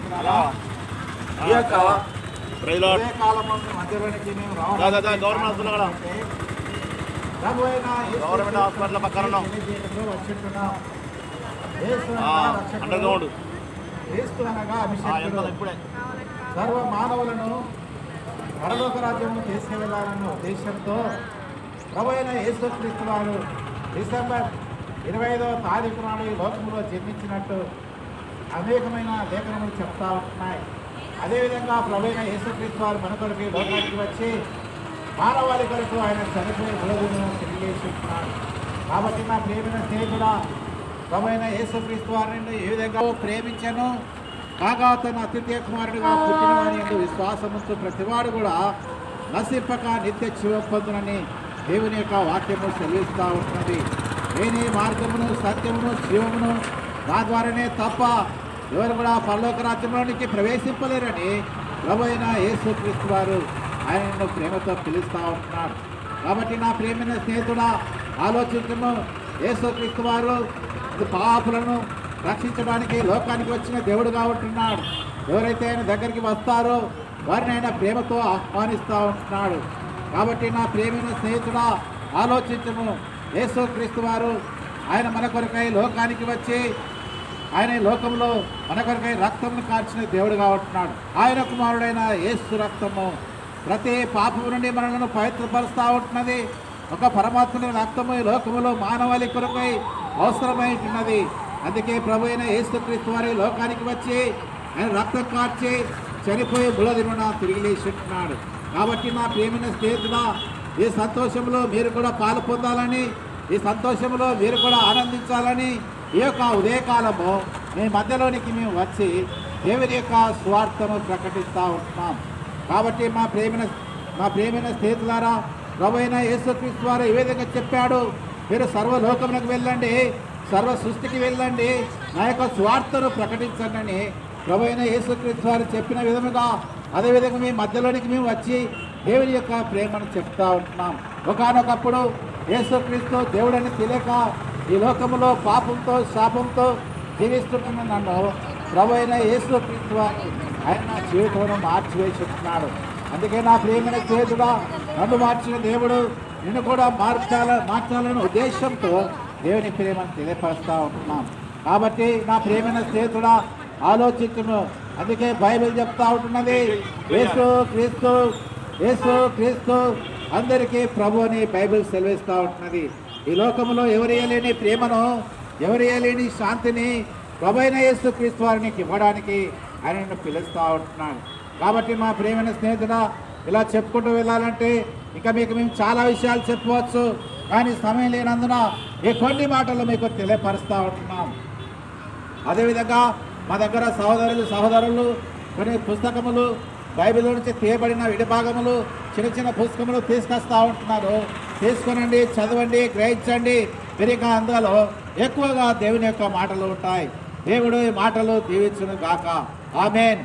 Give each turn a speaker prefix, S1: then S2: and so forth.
S1: ఈ యొక్క కాలంలో మధ్యలోనికి మేము రావాలి.
S2: గవర్నమెంట్ హాస్పిటల్ పక్కన
S1: సర్వ మానవులను పరలోక రాజ్యము తీసుకువెళ్లాలన్న ఉద్దేశంతో ప్రభువైన యేసుక్రీస్తు వారు డిసెంబర్ 25వ తారీఖు నాడు ఈ లోకంలో జన్మించినట్టు అనేకమైన లేఖనములు చెప్తా ఉంటున్నాయి. అదేవిధంగా ప్రభువైన యేసుక్రీస్తు వారు మన కొరకు ఈ లోకానికి వచ్చి మానవాళి కొరకు ఆయన చనిపోయి బుధులను తెలియజేస్తున్నాడు. కాబట్టి నా ప్రేమైన స్నేహితుడా, ప్రభువైన యేసుక్రీస్తు వారిని ఏ విధంగా ప్రేమించను కాగా తన అతిథ్య కుమారుడిగా పుట్టిన వారి విశ్వాసముతో ప్రతివాడు కూడా నశింపక నిత్య జీవం పొందునని దేవుని యొక్క వాక్యము సెలవిస్తూ ఉంటున్నది. నేనే మార్గమును సత్యమును జీవమును నా ద్వారానే తప్ప ఎవరు కూడా పరలోక రాజ్యంలోనికి ప్రవేశింపలేరని ప్రభువైన యేసుక్రీస్తు వారు ఆయనను ప్రేమతో పిలుస్తూ ఉంటున్నాడు. కాబట్టి నా ప్రేమైన స్నేహితుడా, ఆలోచించము. యేసుక్రీస్తు వారు పాపులను రక్షించడానికి లోకానికి వచ్చిన దేవుడుగా ఉంటున్నాడు. ఎవరైతే ఆయన దగ్గరికి వస్తారో వారిని ఆయన ప్రేమతో ఆహ్వానిస్తూ ఉంటున్నాడు. కాబట్టి నా ప్రేమైన స్నేహితుడా, ఆలోచించము. యేసుక్రీస్తు వారు ఆయన మన కొరకై లోకానికి వచ్చి ఆయన లోకంలో మన కొరకై రక్తమును కార్చిన దేవుడుగా ఉంటున్నాడు. ఆయన కుమారుడైన యేసు రక్తము ప్రతి పాపము నుండి మనలను పవిత్రపరుస్తూ ఉంటున్నది. ఒక పరమాత్మ రక్తము ఈ లోకములో మానవాళి కొరకై అవసరమై ఉన్నది. అందుకే ప్రభు అయిన యేసుక్రీస్తు వారి లోకానికి వచ్చి ఆయన రక్తం కార్చి చనిపోయి బులదిన తిరిగి లేచుంటున్నాడు. కాబట్టి నా ప్రేమైన స్నేహితుడా, ఈ సంతోషంలో మీరు కూడా పాలు పొందాలని, ఈ సంతోషంలో మీరు కూడా ఆనందించాలని ఈ యొక్క ఉదయకాలము మీ మధ్యలోనికి మేము వచ్చి దేవుని యొక్క స్వార్థను ప్రకటిస్తూ ఉంటున్నాం. కాబట్టి మా ప్రేమైన స్నేహితులారా, ప్రభు అయిన యేసుక్రీస్తు వారు ఏ విధంగా చెప్పాడు, మీరు సర్వలోకములకు వెళ్ళండి, సర్వ సృష్టికి వెళ్ళండి, నా యొక్క స్వార్థను ప్రకటించండి అని ప్రభు అయిన యేసుక్రీస్తు వారు చెప్పిన విధముగా అదేవిధంగా మీ మధ్యలోనికి మేము వచ్చి దేవుని యొక్క ప్రేమను చెప్తూ ఉంటున్నాం. ఒకానొకప్పుడు యేసుక్రీస్తు దేవుడని తెలియక ఈ లోకంలో పాపంతో శాపంతో జీవిస్తున్న నన్ను ప్రభు అయిన యేసుక్రీస్తు వారు ఆయన నా జీవితంలో మార్చివేస్తున్నాడు. అందుకే నా ప్రేమైన స్నేహితుడా, నన్ను మార్చిన దేవుడు నిన్ను కూడా మార్చాలనే ఉద్దేశంతో దేవుని ప్రేమను తెలియపరుస్తూ ఉంటున్నాం. కాబట్టి నా ప్రేమైన స్నేహితుడా, ఆలోచించును. అందుకే బైబిల్ చెప్తా ఉంటున్నది, యేసు క్రీస్తు యేసు క్రీస్తు అందరికీ ప్రభు అని బైబిల్ సెలవిస్తూ ఉంటున్నది. ఈ లోకంలో ఎవరేయలేని ప్రేమను, ఎవరేయలేని శాంతిని ప్రభు అయిన యేసు క్రీస్తు వారిని ఇవ్వడానికి ఆయనను పిలుస్తూ ఉంటున్నాడు. కాబట్టి మా ప్రేమైన స్నేహితుడా, ఇలా చెప్పుకుంటూ వెళ్ళాలంటే ఇంకా మీకు మేము చాలా విషయాలు చెప్పవచ్చు, కానీ సమయం లేనందున ఈ కొన్ని మాటలు మీకు తెలియపరుస్తూ ఉంటున్నాం. అదేవిధంగా మా దగ్గర సహోదరులు కొన్ని పుస్తకములు బైబిల్ నుంచి తీయబడిన విడిభాగములు చిన్న చిన్న పుస్తకములు తీసుకొస్తూ ఉంటున్నారు. తీసుకునండి, చదవండి, గ్రహించండి. పెరిగా అందులో ఎక్కువగా దేవుని యొక్క మాటలు ఉంటాయి. దేవుడు ఈ మాటలు దీవించును గాక. ఆమేన్.